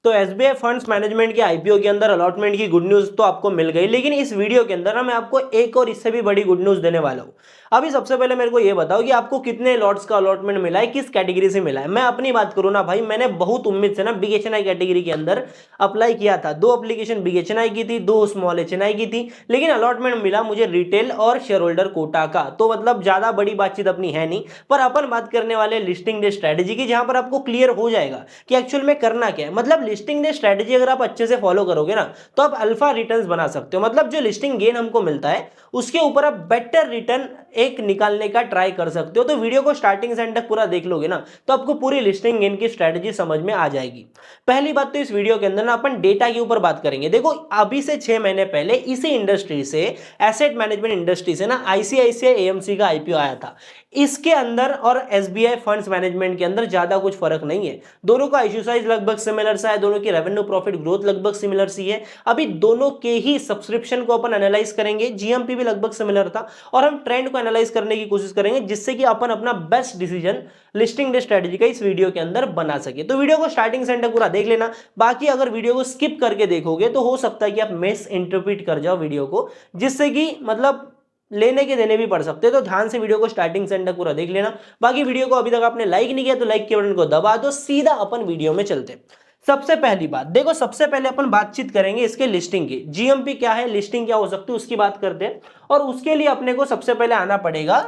तो SBI funds management के IPO के अंदर अलॉटमेंट की गुड न्यूज तो आपको मिल गई, लेकिन इस वीडियो के अंदर ना मैं आपको एक और इससे भी बड़ी गुड न्यूज देने वाला हूं। अभी सबसे पहले मेरे को ये बताओ कि आपको कितने लॉट्स का अलॉटमेंट मिला है, किस कैटेगरी से मिला है। मैं अपनी बात करूं ना भाई, मैंने बहुत उम्मीद से ना बिग एच कैटेगरी के अंदर अप्लाई किया था। 2 एप्लीकेशन बिग एच की थी, 2 स्मॉल एच की थी, लेकिन अलॉटमेंट मिला मुझे रिटेल और शेयर होल्डर कोटा का। तो मतलब ज्यादा बड़ी बातचीत अपनी है नहीं, पर अपन बात करने वाले लिस्टिंग डे स्ट्रेटेजी की, जहां पर आपको क्लियर हो जाएगा कि एक्चुअल में करना क्या है। मतलब लिस्टिंग डे स्ट्रेटेजी अगर आप अच्छे से फॉलो करोगे ना, तो आप अल्फा रिटर्न्स बना सकते हो। मतलब जो लिस्टिंग गेन हमको मिलता है उसके ऊपर आप बेटर रिटर्न एक निकालने का ट्राई कर सकते हो। तो वीडियो को स्टार्टिंग से एंड तक पूरा देख लोगे ना, तो आपको पूरी लिस्टिंग गेन की स्ट्रेटेजी समझ में आ जाएगी। पहली बात तो इस वीडियो के अंदर ना अपन डेटा के ऊपर बात करेंगे। देखो अभी से 6 महीने पहले इसी इंडस्ट्री से, एसेट मैनेजमेंट इंडस्ट्री से ना आईसीआईसीआई एएमसी का आईपीओ आया था। इसके अंदर और एसबीआई फंड्स मैनेजमेंट के अंदर ज्यादा कुछ फर्क नहीं है। दोनों का इश्यू साइज लगभग सिमिलर सा है, दोनों की रेवेन्यू प्रॉफिट ग्रोथ लगभग सिमिलर सी है। अभी दोनों के ही सब्सक्रिप्शन को अपन एनालाइज करेंगे, जीएमपी भी लगभग सिमिलर था, और हम ट्रेंड को एनालाइज करने की कोशिश करेंगे, जिससे कि अपन अपना best decision listing day strategy का इस वीडियो के अंदर बना सके। तो वीडियो को स्टार्टिंग से एंड तक पूरा देख लेना। बाकी अगर वीडियो को स्किप करके देखोगे तो हो सकता है कि आप मिस इंटरप्रिट कर जाओ वीडियो को, जिससे कि मतलब लेने के देने भी पड़ सकते हैं। तो ध्यान से वीडियो को स्टार्टिंग से एंड तक पूरा देख लेना। बाकी वीडियो को अभी तक आपने लाइक नहीं किया तो लाइक के बटन को दबा दो। सीधा अपन वीडियो में चलते हैं। सबसे पहली बात देखो, सबसे पहले अपन बातचीत करेंगे इसके लिस्टिंग की। जीएमपी क्या है, लिस्टिंग क्या हो सकती है, उसकी बात करते हैं। और उसके लिए अपने को सबसे पहले आना पड़ेगा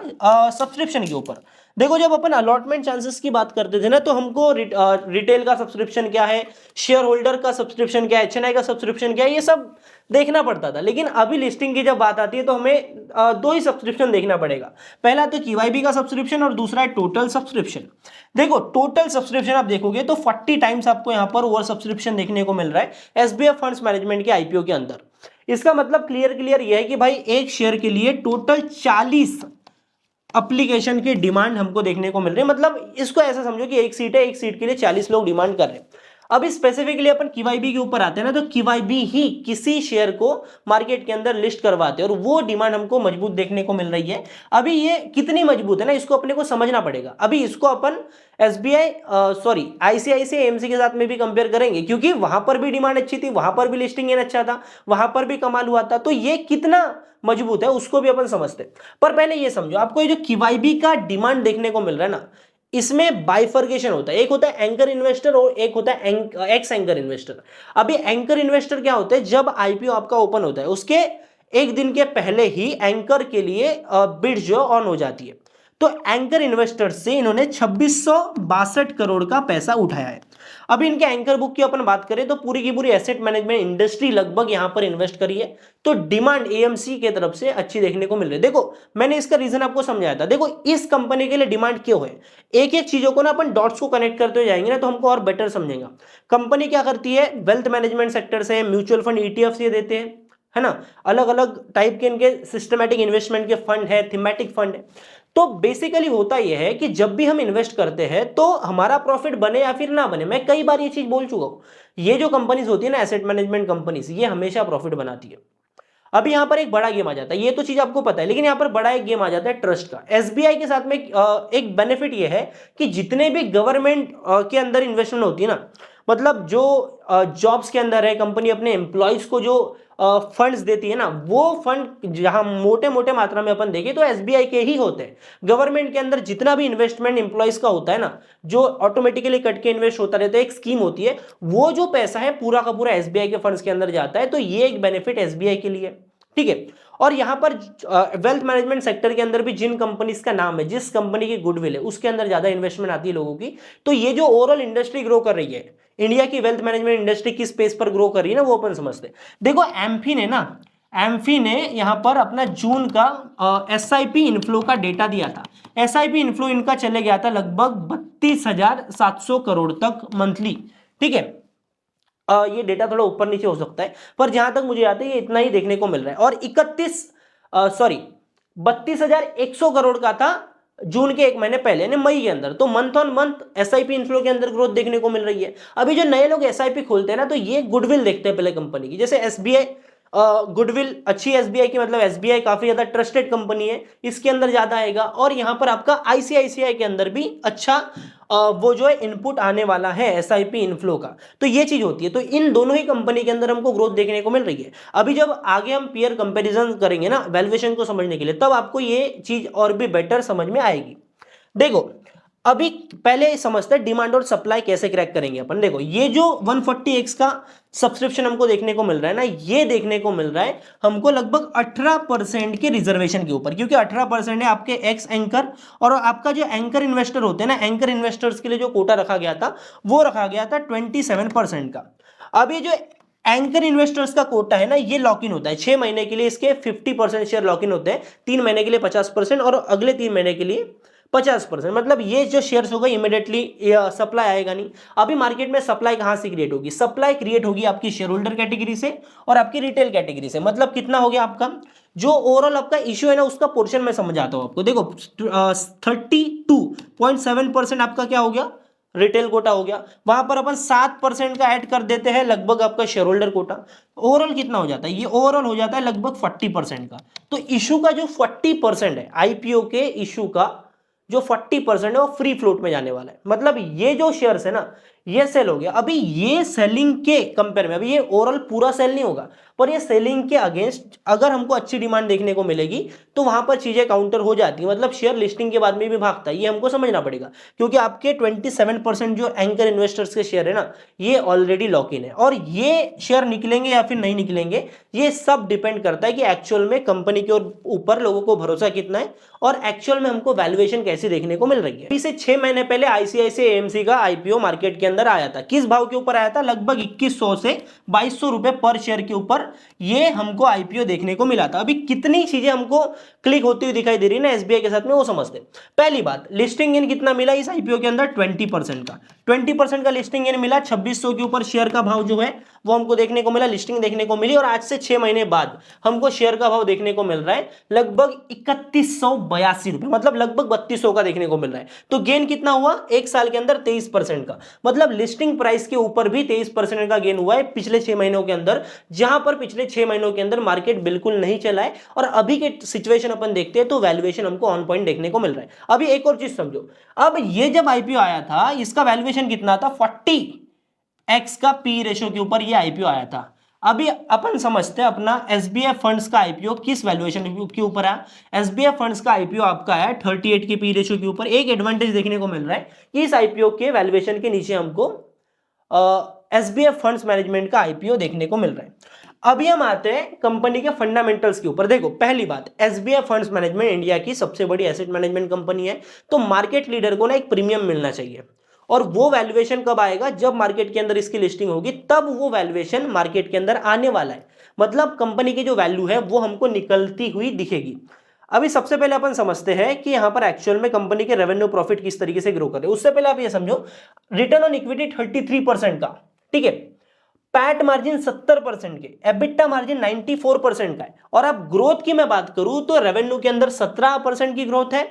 सब्सक्रिप्शन के ऊपर। देखो जब अपन अलॉटमेंट चांसेस की बात करते थे ना, तो हमको रिटेल का सब्सक्रिप्शन क्या है, शेयर होल्डर का सब्सक्रिप्शन क्या है, एचएनआई का सब्सक्रिप्शन क्या है, ये सब देखना पड़ता था। लेकिन अभी लिस्टिंग की जब बात आती है तो हमें 2 ही सब्सक्रिप्शन देखना पड़ेगा। पहला तो क्यूआईबी का सब्सक्रिप्शन और दूसरा है टोटल सब्सक्रिप्शन। देखो टोटल सब्सक्रिप्शन आप देखोगे तो 40 टाइम्स आपको यहां पर ओवर सब्सक्रिप्शन देखने को मिल रहा है एसबीआई फंड्स मैनेजमेंट के आईपीओ के अंदर। इसका मतलब क्लियर ये है कि भाई एक शेयर के लिए टोटल 40 एप्लीकेशन की डिमांड हमको देखने को मिल रही है। मतलब इसको ऐसा समझो कि एक सीट है, एक सीट के लिए 40 लोग डिमांड कर रहे हैं। अभी स्पेसिफिकली अपन क्यूआईबी के ऊपर आते हैं ना, तो क्यूआईबी ही किसी शेयर को मार्केट के अंदर लिस्ट करवाते हैं, और वो डिमांड हमको मजबूत देखने को मिल रही है। अभी ये कितनी मजबूत है ना, इसको अपने को समझना पड़ेगा। अभी इसको अपन एसबीआई सॉरी आईसीआईसीआई एएमसी के साथ में भी कंपेयर करेंगे, क्योंकि वहां पर भी डिमांड अच्छी थी, वहां पर भी लिस्टिंग अच्छा था, वहां पर भी कमाल हुआ था। तो ये कितना मजबूत है उसको भी अपन समझते हैं। पर पहले ये समझो, आपको ये जो क्यूआईबी का डिमांड देखने को मिल रहा है ना, इसमें बाइफर्केशन होता है। एक होता है एंकर इन्वेस्टर और एक होता है एक्स एंकर इन्वेस्टर। अभी एंकर इन्वेस्टर क्या होता है, जब आईपीओ आपका ओपन होता है उसके एक दिन के पहले ही एंकर के लिए बिड जो ऑन हो जाती है। तो एंकर इन्वेस्टर से इन्होंने 2662 करोड़ का पैसा उठाया है। अभी इनके एंकर बुक की अपन बात करें तो पूरी की पूरी एसेट मैनेजमेंट इंडस्ट्री लगभग यहां पर इन्वेस्ट करी है। तो डिमांड एएमसी की तरफ से अच्छी देखने को मिल रही है। देखो मैंने इसका रीजन आपको समझाया था। देखो इस कंपनी के लिए डिमांड क्यों है, एक एक चीजों को ना अपन डॉट्स को कनेक्ट करते हुए जाएंगे ना, तो हमको और बेटर समझेगा। कंपनी क्या करती है, वेल्थ मैनेजमेंट सेक्टर से म्यूचुअल फंड ईटीएफ ये देते हैं, है ना। अलग अलग टाइप के इनके सिस्टमैटिक इन्वेस्टमेंट के फंड है, थीमेटिक फंड है। तो बेसिकली होता यह है कि जब भी हम इन्वेस्ट करते हैं तो हमारा प्रॉफिट बने या फिर ना बने, मैं कई बार ये चीज बोल चुका हूं, ये जो कंपनीज होती है ना एसेट मैनेजमेंट कंपनीज, ये हमेशा प्रॉफिट बनाती है। अभी यहां पर एक बड़ा गेम आ जाता है, ये तो चीज आपको पता है, लेकिन यहां पर बड़ा एक गेम आ जाता है ट्रस्ट का। एसबीआई के साथ में एक बेनिफिट ये है कि जितने भी गवर्नमेंट के अंदर इन्वेस्टमेंट होती है ना, मतलब जो जॉब्स के अंदर है, कंपनी अपने एम्प्लॉयज को जो फंड्स देती है ना, वो फंड जहां मोटे मोटे मात्रा में अपन देखें तो एसबीआई के ही होते हैं। गवर्नमेंट के अंदर जितना भी इन्वेस्टमेंट एम्प्लॉयज का होता है ना, जो ऑटोमेटिकली कट के इन्वेस्ट होता रहता है, एक स्कीम होती है, वो जो पैसा है पूरा का पूरा एसबीआई के फंड्स के अंदर जाता है। तो ये एक बेनिफिट एसबीआई के लिए, ठीक है। और यहां पर वेल्थ मैनेजमेंट सेक्टर के अंदर भी जिन कंपनीज का नाम है, जिस कंपनी की गुडविल है, उसके अंदर ज्यादा इन्वेस्टमेंट आती है लोगों की। तो ये जो ओवरऑल इंडस्ट्री ग्रो कर रही है, इंडिया की वेल्थ मैनेजमेंट इंडस्ट्री किस स्पेस पर ग्रो कर रही है ना, वो अपन समझते हैं। देखो एम्फी ने यहां पर अपना जून का एसआईपी इनफ्लो का डेटा दिया था। एसआईपी इनफ्लो इनका चले गया था लगभग 32,700 करोड़ तक मंथली, ठीक है। ये डेटा थोड़ा ऊपर नीचे हो सकता है, पर जहां तक मुझे आता है ये इतना ही देखने को मिल रहा है। और 32,100 करोड़ का था जून के एक महीने पहले, यानी मई के अंदर। तो month on month SIP inflow के अंदर ग्रोथ देखने को मिल रही है। अभी जो नए लोग एसआईपी खोलते हैं ना, तो ये गुडविल देखते हैं पहले कंपनी की। जैसे एसबीआई गुडविल अच्छी एसबीआई की, मतलब एसबीआई काफी ज्यादा ट्रस्टेड कंपनी है, इसके अंदर ज्यादा आएगा। और यहाँ पर आपका आईसीआईसीआई के अंदर भी अच्छा वो जो है इनपुट आने वाला है एसआईपी इनफ्लो का। तो ये चीज होती है। तो इन दोनों ही कंपनी के अंदर हमको ग्रोथ देखने को मिल रही है। अभी जब आगे हम पीयर कंपैरिजन करेंगे ना वैल्यूएशन को समझने के लिए, तब आपको ये चीज और भी बेटर समझ में आएगी। देखो अभी पहले समझते हैं डिमांड और सप्लाई कैसे क्रैक करेंगे अपन। देखो ये जो 140x का सब्सक्रिप्शन हमको देखने को मिल रहा है ना, ये देखने को मिल रहा है हमको लगभग 18% के रिजर्वेशन के ऊपर, क्योंकि 18% है आपके एक्स एंकर, और आपका जो एंकर इन्वेस्टर होते हैं ना, एंकर इन्वेस्टर्स के लिए जो कोटा रखा गया था वो रखा गया था 27% का। अब ये जो एंकर इन्वेस्टर्स का कोटा है ना, ये लॉक इन होता है 6 महीने के लिए, इसके 50% शेयर लॉक इन होते हैं, 3 महीने के लिए 50% और अगले 3 महीने के लिए 50%। मतलब ये जो शेयर्स होगा इमीडिएटली सप्लाई आएगा नहीं। अभी मार्केट में सप्लाई कहां से क्रिएट होगी? सप्लाई क्रिएट होगी आपकी शेयर होल्डर कैटेगरी से और आपकी रिटेल कैटेगरी से। मतलब कितना हो गया आपका जो ओवरऑल आपका इश्यू है ना, उसका पोर्शन मैं समझाता हूं आपको। देखो 32.7% आपका क्या हो गया? रिटेल कोटा हो गया। वहां पर अपन 7% का ऐड कर देते हैं लगभग आपका शेयर होल्डर कोटा। ओवरऑल कितना हो जाता है? ये ओवरऑल हो जाता है लगभग 40% का। तो इशू का जो 40% है आईपीओ के इशू का, जो 40% है वो फ्री फ्लोट में जाने वाला है। मतलब ये जो शेयर्स है ना, ये सेल हो गया। अभी ये सेलिंग के कंपेयर में, अभी ये ओवरऑल पूरा सेल नहीं होगा, पर ये सेलिंग के अगेंस्ट अगर हमको अच्छी डिमांड देखने को मिलेगी तो वहां पर चीजें काउंटर हो जाती है। मतलब शेयर लिस्टिंग के बाद में भी भागता है, ये हमको समझना पड़ेगा। क्योंकि आपके 27% जो एंकर इन्वेस्टर्स के शेयर है ना, ये ऑलरेडी लॉक इन है। और ये शेयर निकलेंगे या फिर नहीं निकलेंगे, ये सब डिपेंड करता है कि एक्चुअल में कंपनी के ऊपर लोगों को भरोसा कितना है और एक्चुअल में हमको वैल्यूएशन कैसी देखने को मिल रही है। इसे 6 महीने पहले आईसीआईसीआई एएमसी का आईपीओ मार्केट के अंदर आया था। किस भाव के ऊपर आया था? लगभग 2100 से 2200 रुपए पर शेयर के ऊपर ये हमको आईपीओ देखने को मिला था। अभी कितनी चीजें हमको क्लिक होती हुई दिखाई दे रही है ना एसबीआई के साथ में, वो समझते हैं। पहली बात, लिस्टिंग गेन कितना मिला इस आईपीओ के अंदर? 20% का। 20% का लिस्टिंग गेन मिला। 2600 के ऊपर शेयर का भाव जो है वो हमको देखने को मिला, लिस्टिंग देखने को मिली। और आज से 6 महीने बाद हमको शेयर का भाव देखने को मिल रहा है लगभग 3182 रुपए, मतलब लगभग 3200 का देखने को मिल रहा है। तो गेन कितना हुआ एक साल के अंदर? 23% का। मतलब लिस्टिंग प्राइस के ऊपर भी 23% का गेन हुआ है पिछले 6 महीनों के अंदर, जहां पर पिछले 6 महीनों के अंदर मार्केट बिल्कुल नहीं चला है। और अभी के सिचुएशन अपन देखते हैं तो वैल्यूएशन हमको ऑन पॉइंट देखने को मिल रहा है। अभी एक और चीज समझो, अब ये जब आईपीओ आया था इसका वैल्यूएशन कितना था? 40x का पी रेशियो के ऊपर ये आईपीओ आया था। अभी अपन समझते हैं अपना एसबीआई फंड्स का आईपीओ किस वैल्यूएशन के ऊपर है। एसबीआई फंड्स का आईपीओ आपका है 38 के पी रेशियो के ऊपर। एक एडवांटेज देखने को मिल रहा है कि इस आईपीओ के वैल्यूएशन के नीचे हमको एसबीआई फंड्स मैनेजमेंट का आईपीओ देखने को मिल रहा है। अभी हम आते हैं कंपनी के फंडामेंटल्स के ऊपर। देखो पहली बात, एसबीआई फंड्स मैनेजमेंट इंडिया की सबसे बड़ी एसेट मैनेजमेंट कंपनी है, तो मार्केट लीडर को ना एक प्रीमियम मिलना चाहिए। और वो वैल्यूएशन कब आएगा? जब मार्केट के अंदर इसकी लिस्टिंग होगी, तब वो वैल्यूएशन मार्केट के अंदर आने वाला है। मतलब कंपनी की जो वैल्यू है वो हमको निकलती हुई दिखेगी। अभी सबसे पहले अपन समझते हैं कि यहां पर एक्चुअल में कंपनी के रेवेन्यू प्रॉफिट किस तरीके से ग्रो कर रहे हैं। उससे पहले आप ये समझो, रिटर्न ऑन इक्विटी 33% का, ठीक है, पैट मार्जिन 70% के, एबिटा मार्जिन 94% का है। और अब ग्रोथ की मैं बात करूं तो रेवेन्यू के अंदर 17% की ग्रोथ है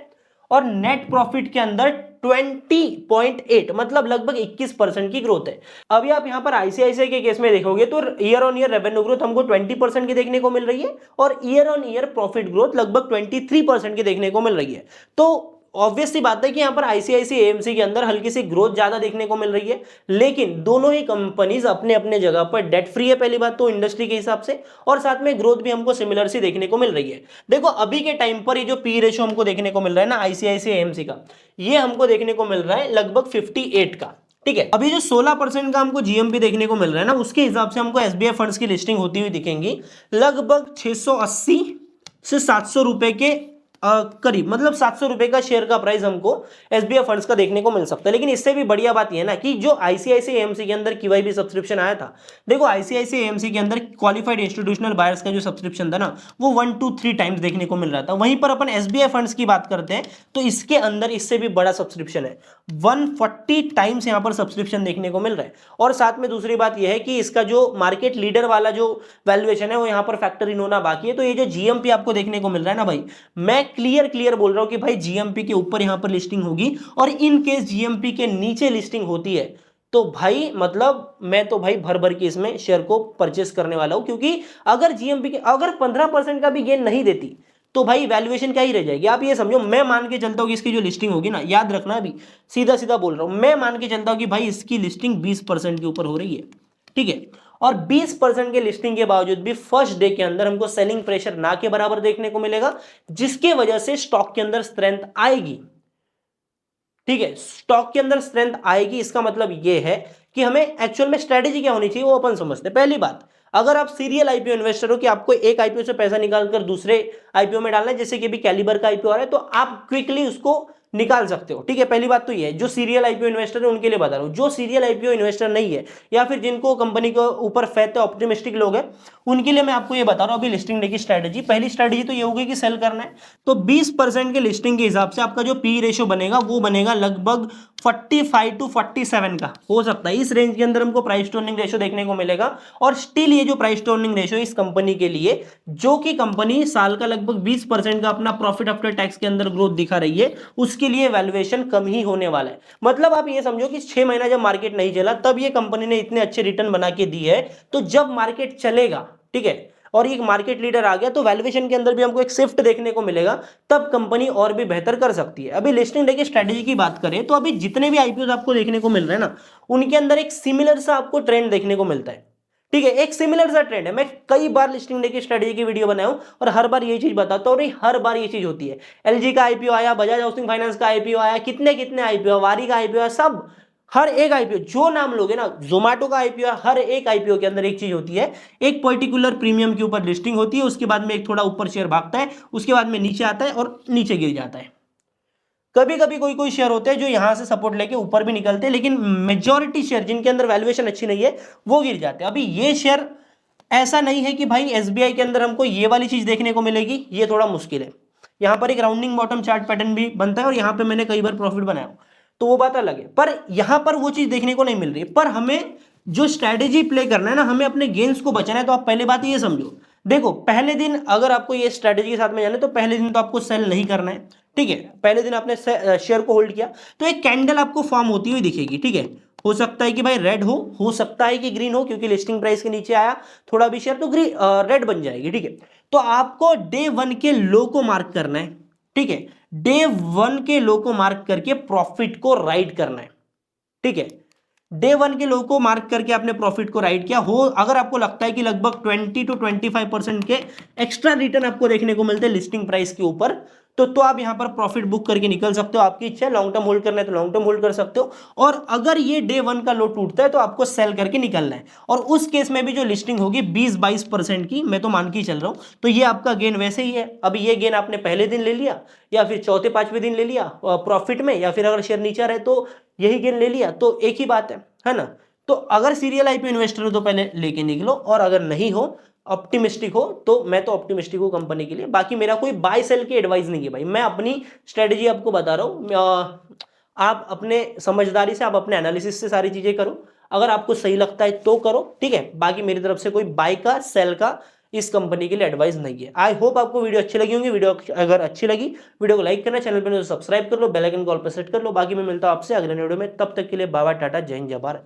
और नेट प्रॉफिट के अंदर 20.8, मतलब लगभग 21% की ग्रोथ है। अभी आप यहां पर आईसीआईसीआई के केस में देखोगे तो year on year revenue growth हमको 20% की देखने को मिल रही है और year on year profit growth लगभग 23% की देखने को मिल रही है। तो ऑब्वियस सी बात है कि यहां पर आईसीआईसीआई एएमसी के अंदर हल्की सी ग्रोथ ज्यादा देखने को मिल रही है, लेकिन दोनों ही कंपनीज अपने अपने जगह पर डेट फ्री है पहली बात तो इंडस्ट्री के हिसाब से, और साथ में ग्रोथ भी हमको सिमिलर सी देखने को मिल रही है। देखो अभी के टाइम पर ये जो पी रेशियो हमको देखने को मिल रहा है ना आईसीआईसीआई एएमसी का, ये हमको देखने को मिल रहा है लगभग 58 का, ठीक है। अभी जो 16% का हमको जीएमपी देखने को मिल रहा है ना, उसके हिसाब से हमको एसबीआई फंड्स की लिस्टिंग होती हुई दिखेंगी लगभग 680 से 700 रुपए के करीब, मतलब 700 रुपए का शेयर का प्राइस हमको एसबीआई फंड्स का देखने को मिल सकता है। लेकिन इससे भी बढ़िया बात यह है ना कि जो आईसीआईसीआई एएमसी के अंदर क्यूआईबी सब्सक्रिप्शन आया था, देखो आईसीआईसीआई एएमसी के अंदर क्वालिफाइड इंस्टीट्यूशनल बायर्स का जो सब्सक्रिप्शन था ना, वो 1 to 3 टाइम्स देखने को मिल रहा था। वहीं पर अपन एसबीआई फंड्स की बात करते हैं तो इसके अंदर इससे भी बड़ा सब्सक्रिप्शन है, 140 टाइम्स यहाँ पर सब्सक्रिप्शन देखने को मिल रहा है। और साथ में दूसरी बात यह है कि इसका जो मार्केट लीडर वाला जो वैल्यूएशन है वो यहाँ पर फैक्टर इन होना बाकी है। तो ये जो जीएमपी आपको देखने को मिल रहा है ना भाई, मैं क्लियर बोल रहा हूं कि भाई जीएमपी के ऊपर यहां पर लिस्टिंग होगी, और इन केस जीएमपी के नीचे लिस्टिंग होती है तो भाई मतलब मैं तो भाई भर भर के इसमें शेयर को परचेस करने वाला हूं, क्योंकि अगर जीएमपी के अगर 15% का भी गेन नहीं देती तो भाई वैल्यूएशन क्या ही रह जाएगी। आप ये समझो, मैं मान के चलता हूं कि इसकी जो लिस्टिंग होगी ना, याद रखना, अभी सीधा सीधा बोल रहा हूं, मैं मान के चलता हूं कि भाई इसकी लिस्टिंग 20% के ऊपर हो रही है, ठीक है, और 20% के लिस्टिंग के बावजूद भी फर्स्ट डे के अंदर हमको सेलिंग प्रेशर ना के बराबर देखने को मिलेगा, जिसके वजह से स्टॉक के अंदर स्ट्रेंथ आएगी, ठीक है, स्टॉक के अंदर स्ट्रेंथ आएगी। इसका मतलब यह है कि हमें एक्चुअल में स्ट्रेटेजी क्या होनी चाहिए वो अपन समझते हैं। पहली बात, अगर आप सीरियल आईपीओ इन्वेस्टर हो कि आपको एक आईपीओ से पैसा निकालकर दूसरे आईपीओ में डालना है, जैसे कि अभी कैलिबर का आईपीओ आ रहा है, तो आप क्विकली उसको निकाल सकते हो, ठीक है। पहली बात तो ये है, जो सीरियल आईपीओ इन्वेस्टर है उनके लिए बता रहा हूं। जो सीरियल आईपीओ इन्वेस्टर नहीं है या फिर जिनको कंपनी के ऊपर फेथ है, ऑप्टिमिस्टिक लोग हैं, उनके लिए मैं आपको ये बता रहा हूं अभी लिस्टिंग डे की स्ट्रेटेजी। पहली स्ट्रेटेजी तो ये होगी कि सेल करना है, तो 20% के लिस्टिंग के हिसाब से आपका जो पी रेशियो बनेगा वो बनेगा लगभग 45 to 47 का हो सकता है। इस रेंज के अंदर हमको प्राइस टू अर्निंग रेशियो देखने को मिलेगा। और स्टिल ये जो प्राइस टू अर्निंग रेशियो इस कंपनी के लिए, जो कि कंपनी साल का लगभग 20% का अपना प्रॉफिट आफ्टर टैक्स के अंदर ग्रोथ दिखा रही है, उसके लिए वैल्यूएशन कम ही होने वाला है। मतलब आप ये समझो कि 6 महीना जब मार्केट नहीं चला तब ये कंपनी ने इतने अच्छे रिटर्न बना के दी है, तो जब मार्केट चलेगा, ठीक है, और एक मार्केट लीडर आ गया, तो वैल्यूएशन के अंदर भी हमको एक शिफ्ट देखने को मिलेगा, तब कंपनी और भी बेहतर कर सकती है। अभी लिस्टिंग डे की स्ट्रेटेजी की बात करें तो अभी जितने भी आईपीओ आपको देखने को मिल रहे हैं ना, उनके अंदर एक सिमिलर सा आपको ट्रेंड देखने को मिलता है, ठीक है, एक सिमिलर सा ट्रेंड है। मैं कई बार लिस्टिंग डे की स्ट्रेटेजी की वीडियो बनाया हूं और हर बार ये चीज बताता हूं, और हर बार ये चीज होती है। एलजी का आईपीओ आया, बजाज हाउसिंग फाइनेंस का आईपीओ आया, कितने कितने आईपीओ, वारी का आईपीओ, सब हर एक आईपीओ जो नाम लोगे ना, जोमेटो का आईपीओ, हर एक आईपीओ के अंदर एक चीज होती है, एक पर्टिकुलर प्रीमियम के ऊपर लिस्टिंग होती है, उसके बाद में एक थोड़ा ऊपर शेयर भागता है, उसके बाद में नीचे आता है और नीचे गिर जाता है। कभी कभी कोई कोई शेयर होते हैं जो यहां से सपोर्ट लेके ऊपर भी निकलते हैं, लेकिन मेजॉरिटी शेयर जिनके अंदर वैल्यूएशन अच्छी नहीं है वो गिर जाते हैं। अभी ये शेयर ऐसा नहीं है कि भाई एसबीआई के अंदर हमको ये वाली चीज देखने को मिलेगी, ये थोड़ा मुश्किल है। यहां पर एक राउंडिंग बॉटम चार्ट पैटर्न भी बनता है और यहां पे मैंने कई बार प्रॉफिट बनाया, तो वो बात अलग है, पर यहां पर वो चीज देखने को नहीं मिल रही है। पर हमें जो स्ट्रैटेजी प्ले करना है ना, हमें अपने गेन्स को बचाना है, तो आप पहले बात ये समझो, देखो पहले दिन अगर आपको ये स्ट्रैटेजी के साथ में जाना है तो पहले दिन तो आपको सेल नहीं करना है, ठीक है। पहले दिन आपने शेयर को होल्ड किया तो एक कैंडल आपको फॉर्म होती हुई दिखेगी, ठीक है। हो सकता है कि भाई रेड हो सकता है कि ग्रीन हो, क्योंकि लिस्टिंग प्राइस के नीचे आया थोड़ा भी शेयर तो ग्रीन रेड बन जाएगी, ठीक है। तो आपको डे 1 के लो को मार्क करना है, ठीक है, डे 1 के लो को मार्क करके प्रॉफिट को राइड करना है, ठीक है। डे 1 के लो को मार्क करके आपने प्रॉफिट को राइड किया हो, अगर आपको लगता है कि लगभग 20 to 25% के एक्स्ट्रा रिटर्न आपको देखने को मिलते हैं लिस्टिंग प्राइस के ऊपर, तो आप यहां पर प्रॉफिट बुक करके निकल सकते हो। आपकी इच्छा है लॉन्ग टर्म होल्ड करना है तो लॉन्ग टर्म होल्ड कर सकते हो, और अगर ये डे 1 का लो टूटता है तो आपको सेल करके निकलना है। और उस केस में भी जो लिस्टिंग होगी 20-22% की, मैं तो मान के ही चल रहा हूं, तो ये आपका गेन वैसे ही है। अभी ये गेन आपने पहले दिन ले लिया या फिर चौथे पांचवें दिन ले लिया प्रॉफिट में, या फिर अगर शेयर नीचा रहे तो यही गेन ले लिया, तो एक ही बात है ना। तो अगर सीरियल आईपीओ इन्वेस्टर हो तो पहले लेके निकलो, और अगर नहीं हो, ऑप्टिमिस्टिक हो, तो मैं तो ऑप्टिमिस्टिक हूं कंपनी के लिए। बाकी मेरा कोई बाय सेल की एडवाइस नहीं है भाई, मैं अपनी स्ट्रेटेजी आपको बता रहा हूं। आप अपने समझदारी से, आप अपने एनालिसिस से सारी चीजें करो, अगर आपको सही लगता है तो करो, ठीक है। बाकी मेरी तरफ से कोई बाय का सेल का इस कंपनी के लिए एडवाइस नहीं है। आई होप आपको वीडियो अच्छी लगी होंगी। वीडियो अगर अच्छी लगी, वीडियो को लाइक करना, चैनल पर सब्सक्राइब कर लो, बेल आइकन कॉल पर सेट कर लो। बाकी मैं मिलता हूं आपसे अगले वीडियो में, तब तक के लिए बाय बाय, टाटा, जय हिंद, जय भारत।